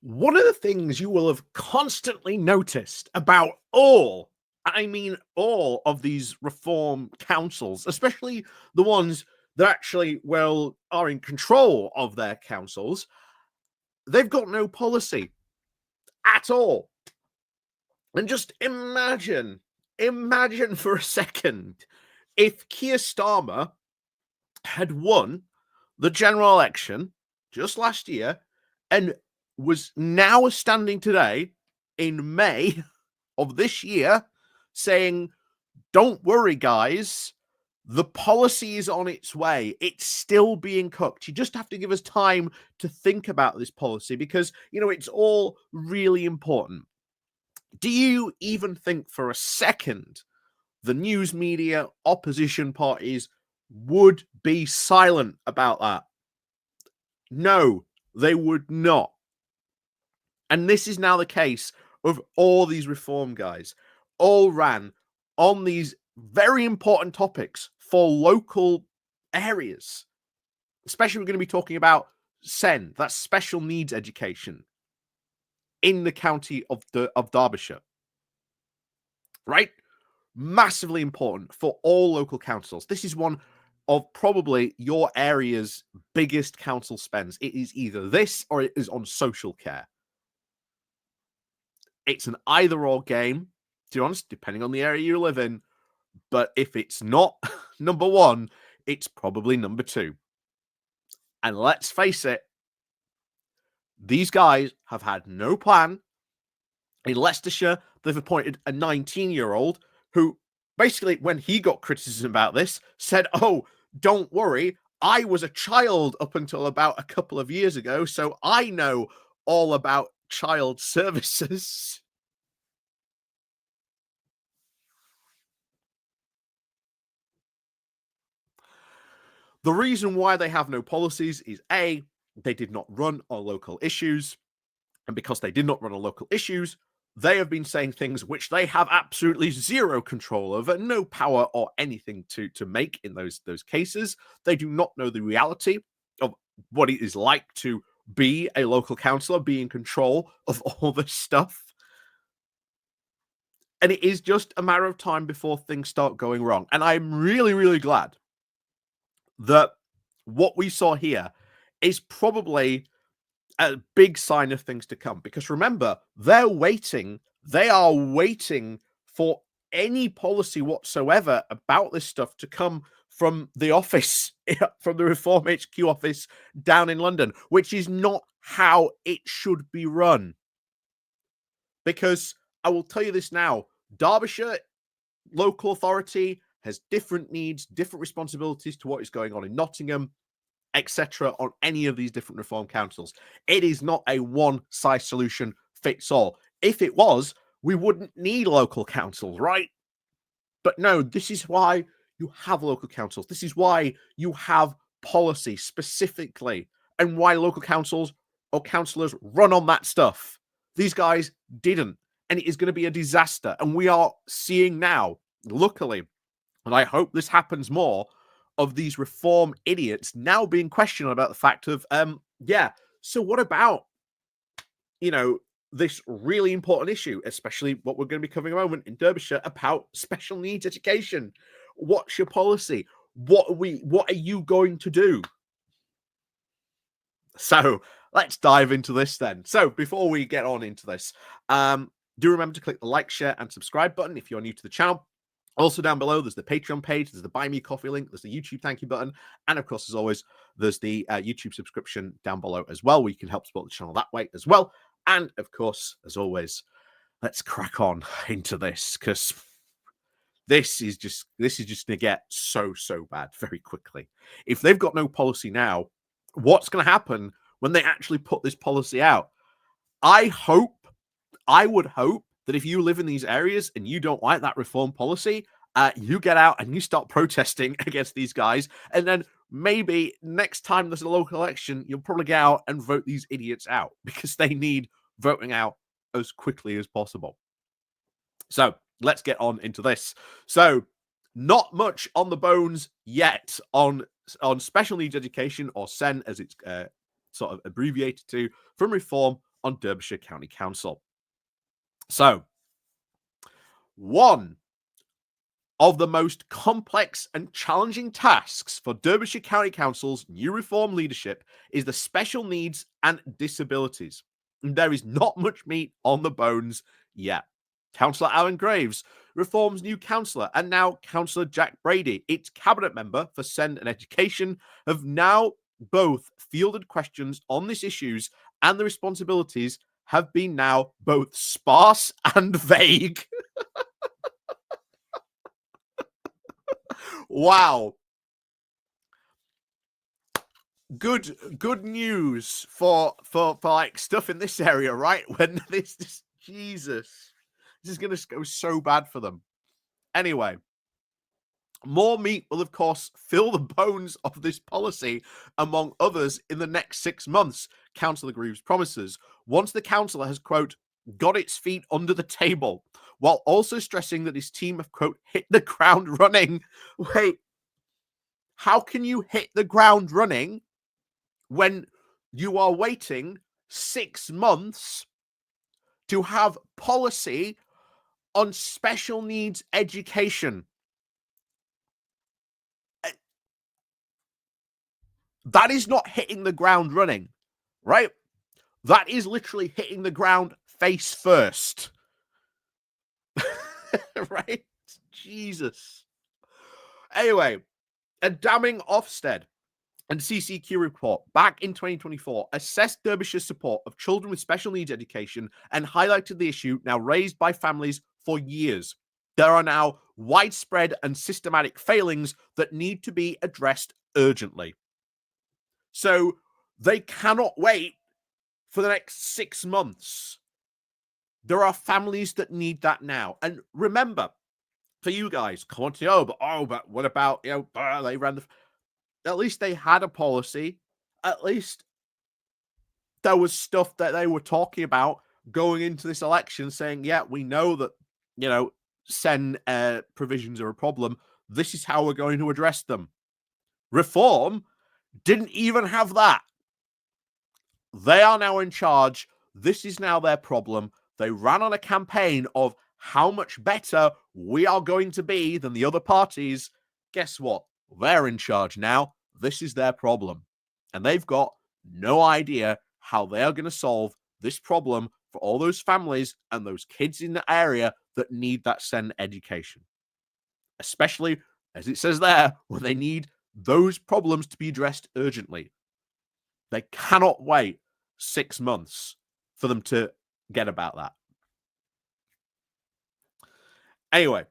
One of the things you will have constantly noticed about I mean all of these reform councils, especially the ones that actually, well, are in control of their councils, they've got no policy at all. And just imagine for a second, if Keir Starmer had won the general election just last year and was now standing today in May of this year saying, don't worry, guys, the policy is on its way. It's still being cooked. You just have to give us time to think about this policy because, it's all really important. Do you even think for a second the news media, opposition parties would be silent about that? No, they would not. And this is now the case of all these reform guys, all ran on these very important topics for local areas. Especially, we're going to be talking about SEN, that's special needs education in the county of Derbyshire. Right? Massively important for all local councils. This is one of probably your area's biggest council spends. It is either this or it is on social care. It's an either-or game, to be honest, depending on the area you live in. But if it's not number one, it's probably number two. And let's face it, these guys have had no plan. In Leicestershire, they've appointed a 19-year-old who basically, when he got criticism about this, said, oh, don't worry, I was a child up until about a couple of years ago, so I know all about child services. The reason why they have no policies is A, they did not run on local issues. And because they did not run on local issues, they have been saying things which they have absolutely zero control over, no power or anything to make in those cases. They do not know the reality of what it is like to be a local councillor, be in control of all this stuff. And it is just a matter of time before things start going wrong. And I'm really, really glad that what we saw here is probably a big sign of things to come. Because remember, they are waiting for any policy whatsoever about this stuff to come from the office, from the Reform HQ office down in London, which is not how it should be run. Because I will tell you this now, Derbyshire local authority has different needs, different responsibilities to what is going on in Nottingham, etc., on any of these different reform councils. It is not a one-size solution fits all. If it was, we wouldn't need local councils, right? But no, this is why you have local councils. This is why you have policy specifically, and why local councils or councillors run on that stuff. These guys didn't, and it is going to be a disaster. And we are seeing now, luckily, and I hope this happens more, of these reform idiots now being questioned about the fact of, so what about, this really important issue, especially what we're going to be covering a moment in Derbyshire about special needs education? What's your policy? What are you going to do? So let's dive into this then. So before we get on into this, do remember to click the like, share, and subscribe button if you're new to the channel. Also down below, there's the Patreon page, there's the Buy Me Coffee link, there's the YouTube thank you button, and of course, as always, there's the YouTube subscription down below as well, where you can help support the channel that way as well. And of course, as always, let's crack on into this, because this is just going to get so bad very quickly. If they've got no policy now, what's going to happen when they actually put this policy out? I would hope that if you live in these areas and you don't like that reform policy, you get out and you start protesting against these guys. And then maybe next time there's a local election, you'll probably get out and vote these idiots out, because they need voting out as quickly as possible. So let's get on into this. So not much on the bones yet on special needs education, or SEN as it's sort of abbreviated to, from reform on Derbyshire County Council. So, one of the most complex and challenging tasks for Derbyshire County Council's new reform leadership is the special needs and disabilities. And there is not much meat on the bones yet. Councillor Alan Graves, Reform's new councillor, and now Councillor Jack Brady, its cabinet member for Send and Education, have now both fielded questions on these issues, and the responsibilities have been now both sparse and vague. Wow. Good news for like stuff in this area, right? When this Jesus, this is gonna go so bad for them. Anyway, more meat will of course fill the bones of this policy, among others, in the next 6 months, Councillor Greaves promises, once the councillor has, quote, got its feet under the table, while also stressing that his team have, quote, hit the ground running. Wait, how can you hit the ground running when you are waiting 6 months to have policy on special needs education? That is not hitting the ground running, right? That is literally hitting the ground face first. Right? Jesus. Anyway, a damning Ofsted and CCQ report back in 2024 assessed Derbyshire's support of children with special needs education and highlighted the issue now raised by families for years. There are now widespread and systematic failings that need to be addressed urgently. So they cannot wait for the next 6 months. There are families that need that now. And remember, for you guys, but what about, they ran the... At least they had a policy. At least there was stuff that they were talking about going into this election saying, yeah, we know that, SEN provisions are a problem. This is how we're going to address them. Reform didn't even have that. They are now in charge. This is now their problem. They ran on a campaign of how much better we are going to be than the other parties. Guess what? They're in charge now. This is their problem. And they've got no idea how they are going to solve this problem for all those families and those kids in the area that need that SEN education. Especially, as it says there, when they need those problems to be addressed urgently. They cannot wait 6 months for them to get about that. Anyway,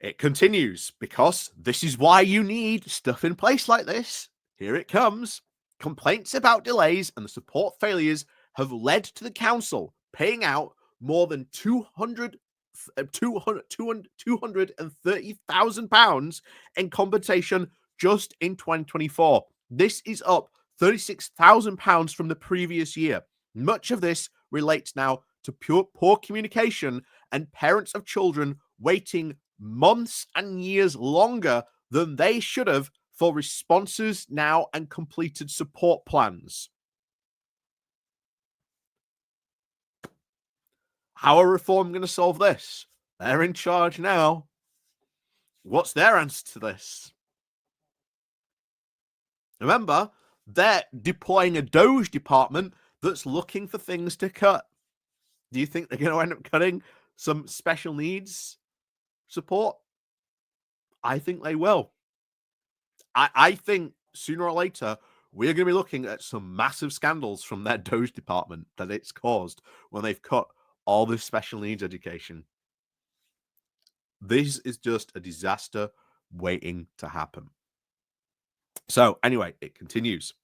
it continues, because this is why you need stuff in place like this. Here it comes. Complaints about delays and the support failures have led to the council paying out more than £230,000 in compensation just in 2024. This is up £36,000 from the previous year. Much of this relates now to poor communication and parents of children waiting months and years longer than they should have for responses now and completed support plans. How are Reform going to solve this? They're in charge now. What's their answer to this? Remember, they're deploying a Doge department that's looking for things to cut. Do you think they're going to end up cutting some special needs support? I think they will. I think sooner or later, we're going to be looking at some massive scandals from their Doge department that it's caused when they've cut all this special needs education. This is just a disaster waiting to happen. So anyway, it continues.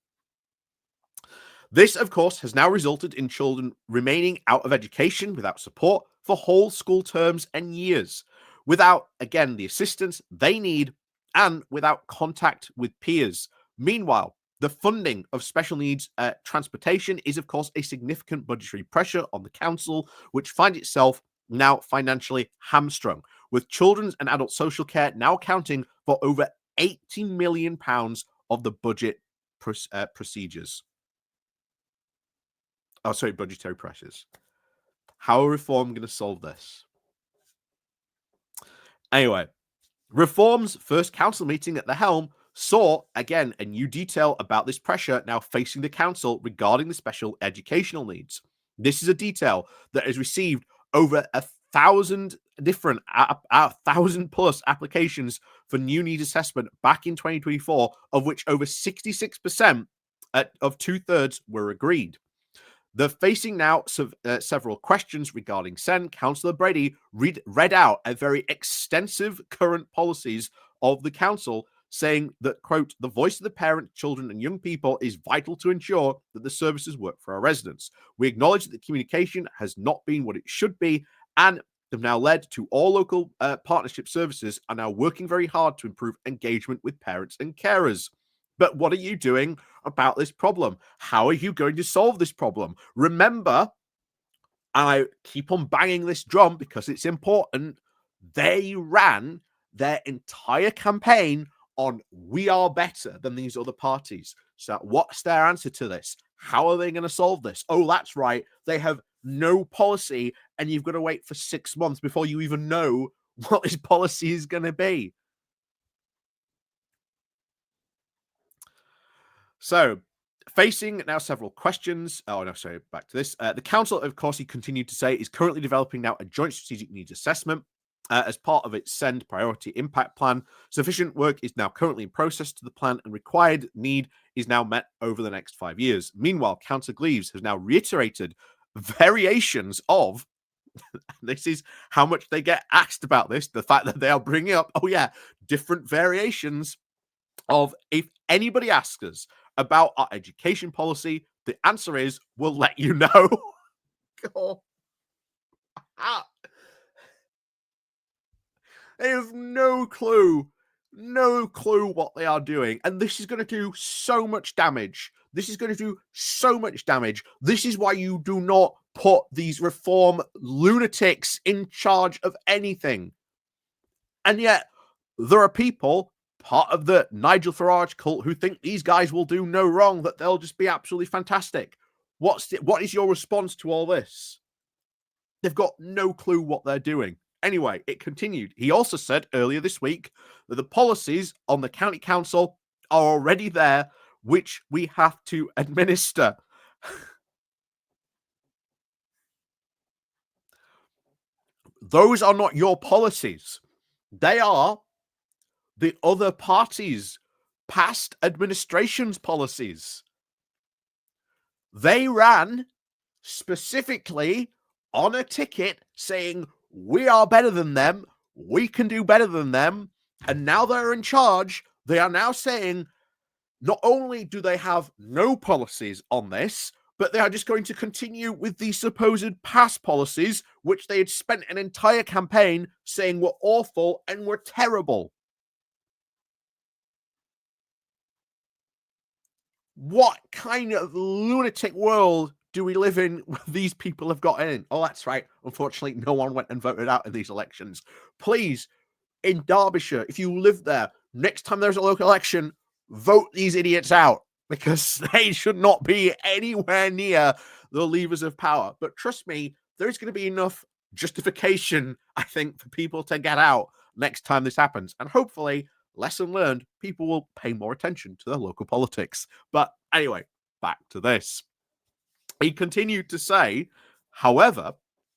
This, of course, has now resulted in children remaining out of education without support for whole school terms and years, without, again, the assistance they need and without contact with peers. Meanwhile, the funding of special needs transportation is, of course, a significant budgetary pressure on the council, which finds itself now financially hamstrung, with children's and adult social care now accounting for over £80 million of the budget procedures. Oh, sorry, budgetary pressures. How are Reform going to solve this? Anyway, Reform's first council meeting at the helm saw, again, a new detail about this pressure now facing the council regarding the special educational needs. This is a detail that has received over 1,000 different, 1,000 plus applications for new needs assessment back in 2024, of which over 66% of 2/3 were agreed. They're facing now several questions regarding SEN. Councillor Brady read out a very extensive current policies of the council, saying that, quote, the voice of the parent, children, and young people is vital to ensure that the services work for our residents. We acknowledge that the communication has not been what it should be, and have now led to all local partnership services are now working very hard to improve engagement with parents and carers. But what are you doing about this problem? How are you going to solve this problem? Remember, I keep on banging this drum because it's important. They ran their entire campaign on we are better than these other parties. So what's their answer to this? How are they going to solve this? Oh, that's right. They have no policy, and you've got to wait for 6 months before you even know what this policy is going to be. So, facing now several questions. Oh, no, sorry, back to this. The council, of course, he continued to say, is currently developing now a joint strategic needs assessment as part of its SEND priority impact plan. Sufficient work is now currently in process to the plan, and required need is now met over the next 5 years. Meanwhile, Councillor Gleaves has now reiterated variations of this is how much they get asked about this. The fact that they are bringing up, oh, yeah, different variations of if anybody asks us about our education policy, the answer is we'll let you know. God. They have no clue what they are doing. And this is going to do so much damage. This is going to do so much damage. This is why you do not put these reform lunatics in charge of anything. And yet, there are people, part of the Nigel Farage cult, who think these guys will do no wrong, that they'll just be absolutely fantastic. What is your response to all this? They've got no clue what they're doing. Anyway, it continued. He also said earlier this week that the policies on the county council are already there, which we have to administer. Those are not your policies. They are the other parties' past administration's policies. They ran specifically on a ticket saying, we are better than them, we can do better than them, and now they're in charge. They are now saying, not only do they have no policies on this, but they are just going to continue with the supposed past policies, which they had spent an entire campaign saying were awful and were terrible. What kind of lunatic world do we live in where these people have got in? Oh, that's right. Unfortunately, no one went and voted out in these elections. Please, in Derbyshire, if you live there, next time there's a local election, vote these idiots out, because they should not be anywhere near the levers of power. But trust me, there's going to be enough justification, I think, for people to get out next time this happens. And hopefully, lesson learned, people will pay more attention to their local politics. But anyway, back to this. He continued to say, however,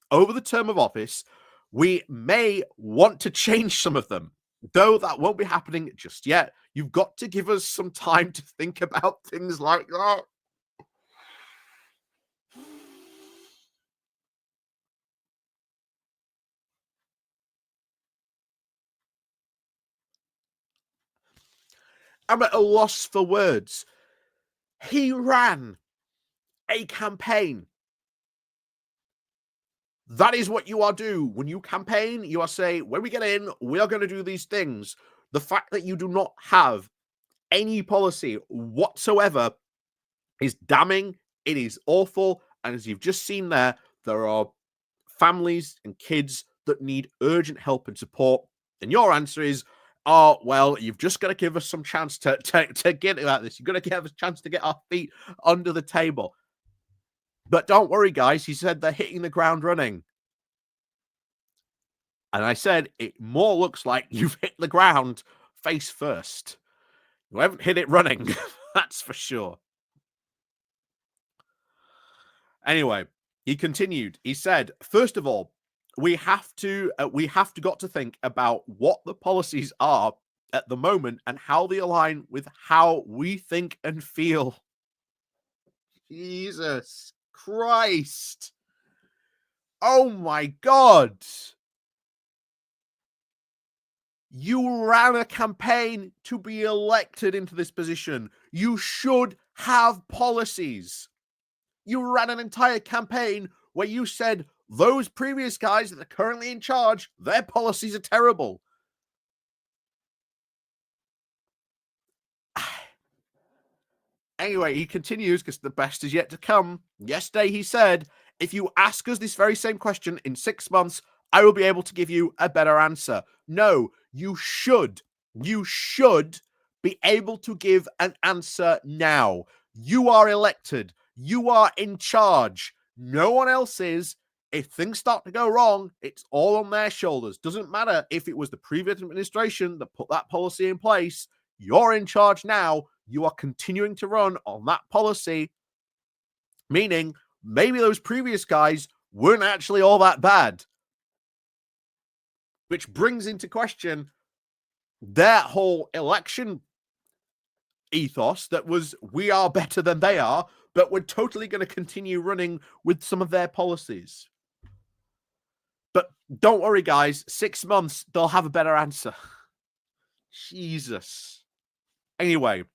over the term of office, we may want to change some of them, though that won't be happening just yet. You've got to give us some time to think about things like that. I'm at a loss for words. He ran a campaign. That is what you are do. When you campaign, you are say, when we get in, we are going to do these things. The fact that you do not have any policy whatsoever is damning. It is awful. And as you've just seen there are families and kids that need urgent help and support. And your answer is, oh, well, you've just got to give us some chance to get at this. You've got to give us a chance to get our feet under the table. But don't worry, guys. He said they're hitting the ground running. And I said, it more looks like you've hit the ground face first. You haven't hit it running. That's for sure. Anyway, he continued. He said, first of all, we have to got to think about what the policies are at the moment and how they align with how we think and feel. Jesus Christ. Oh my God. You ran a campaign to be elected into this position. You should have policies. You ran an entire campaign where you said those previous guys that are currently in charge, their policies are terrible. Anyway, he continues because the best is yet to come. Yesterday, he said, if you ask us this very same question in 6 months, I will be able to give you a better answer. No, you should. You should be able to give an answer now. You are elected. You are in charge. No one else is. If things start to go wrong, it's all on their shoulders. Doesn't matter if it was the previous administration that put that policy in place. You're in charge now. You are continuing to run on that policy, meaning maybe those previous guys weren't actually all that bad. Which brings into question that whole election ethos that was, we are better than they are, but we're totally going to continue running with some of their policies. But don't worry, guys. 6 months, they'll have a better answer. Jesus. Anyway,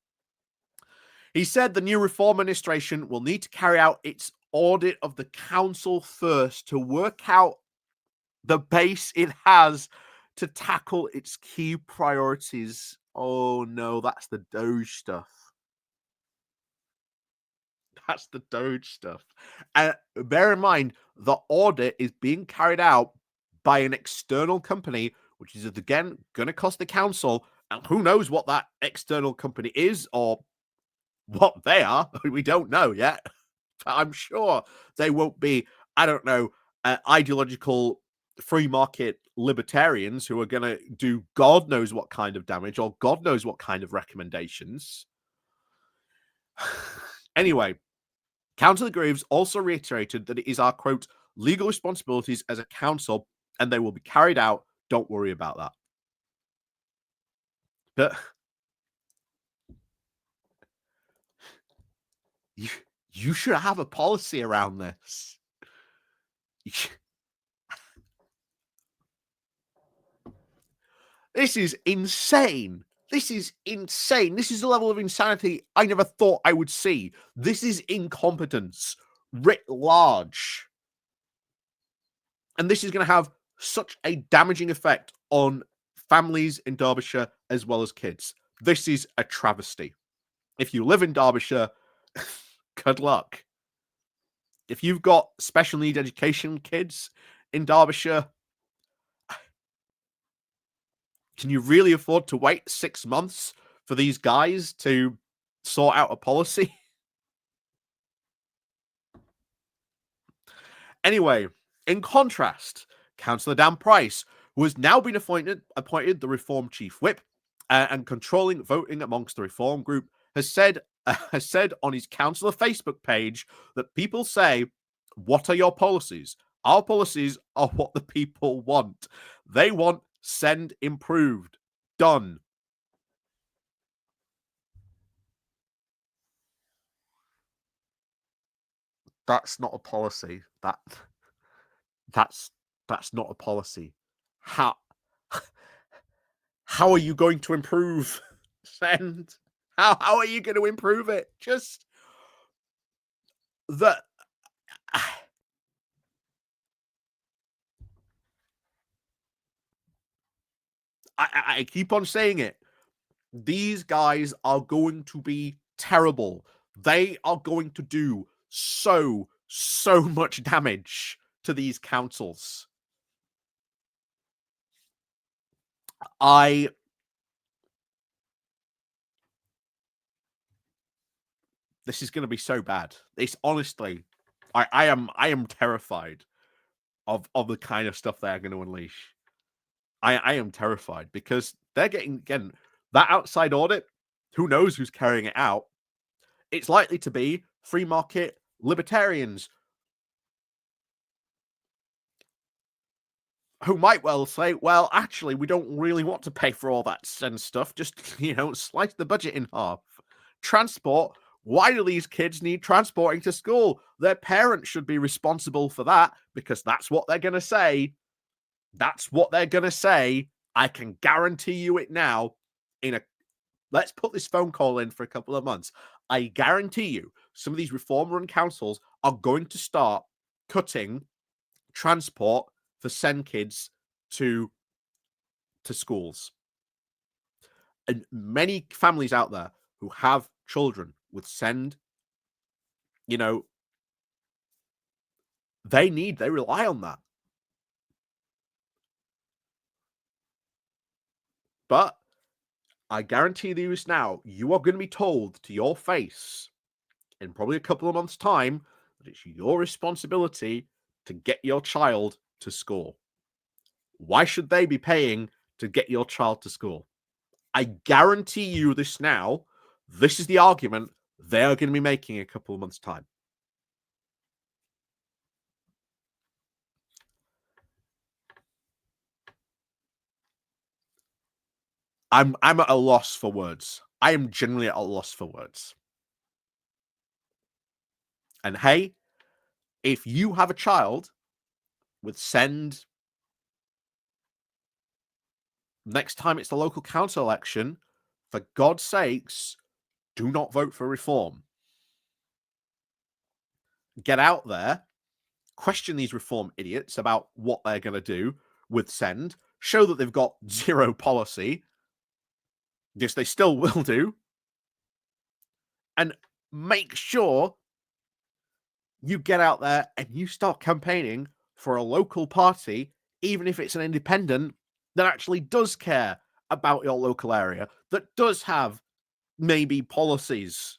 he said the new Reform administration will need to carry out its audit of the council first to work out the base it has to tackle its key priorities. Oh no, that's the Doge stuff. That's the Doge stuff. And bear in mind, the audit is being carried out by an external company, which is again going to cost the council. And who knows what that external company is or what they are. We don't know yet. I'm sure they won't be, I don't know, ideological free market libertarians who are going to do God knows what kind of damage or God knows what kind of recommendations. Anyway, Councillor Graves also reiterated that it is our, quote, legal responsibilities as a council and they will be carried out. Don't worry about that. But you should have a policy around this. This is insane. This is insane. This is the level of insanity I never thought I would see. This is incompetence writ large. And this is going to have such a damaging effect on families in Derbyshire as well as kids. This is a travesty. If you live in Derbyshire, good luck. If you've got special need education kids in Derbyshire, can you really afford to wait 6 months for these guys to sort out a policy? Anyway, in contrast, Councillor Dan Price, who has now been appointed the Reform Chief Whip and controlling voting amongst the Reform group, has said on his councillor Facebook page that people say, what are your policies? Our policies are what the people want. They want send improved. Done. That's not a policy. That's not a policy. How are you going to improve send? How are you going to improve it? Just the I keep on saying it. These guys are going to be terrible. They are going to do so much damage to these councils. This is going to be so bad. It's honestly, I am terrified of the kind of stuff they're going to unleash. I am terrified because they're getting, again, that outside audit. Who knows who's carrying it out? It's likely to be free market libertarians who might well say, well, actually, we don't really want to pay for all that and stuff. Just, slice the budget in half. Transport. Why do these kids need transporting to school? Their parents should be responsible for that because that's what they're going to say. That's what they're going to say. I can guarantee you it now. Let's put this phone call in for a couple of months. I guarantee you some of these reform-run councils are going to start cutting transport for send kids to schools. And many families out there who have children with send, they rely on that. But I guarantee you this now, you are going to be told to your face in probably a couple of months' time that it's your responsibility to get your child to school. Why should they be paying to get your child to school? I guarantee you this now. This is the argument they are going to be making in a couple of months' time. I'm at a loss for words. I am genuinely at a loss for words. And hey, if you have a child with send next time it's the local council election, for God's sakes, do not vote for reform. Get out there, question these reform idiots about what they're going to do with send, show that they've got zero policy. Yes, they still will do. And make sure you get out there and you start campaigning for a local party, even if it's an independent, that actually does care about your local area, that does have maybe policies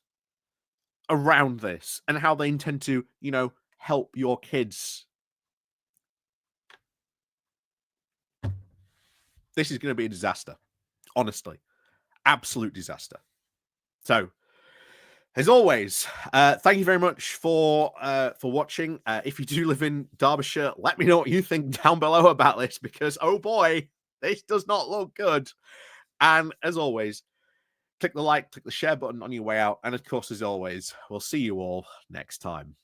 around this and how they intend to, help your kids. This is going to be a disaster. Honestly, absolute disaster. So, as always, thank you very much for watching. If you do live in Derbyshire, let me know what you think down below about this because, oh boy, this does not look good. And as always, click the like, click the share button on your way out. And of course, as always, we'll see you all next time.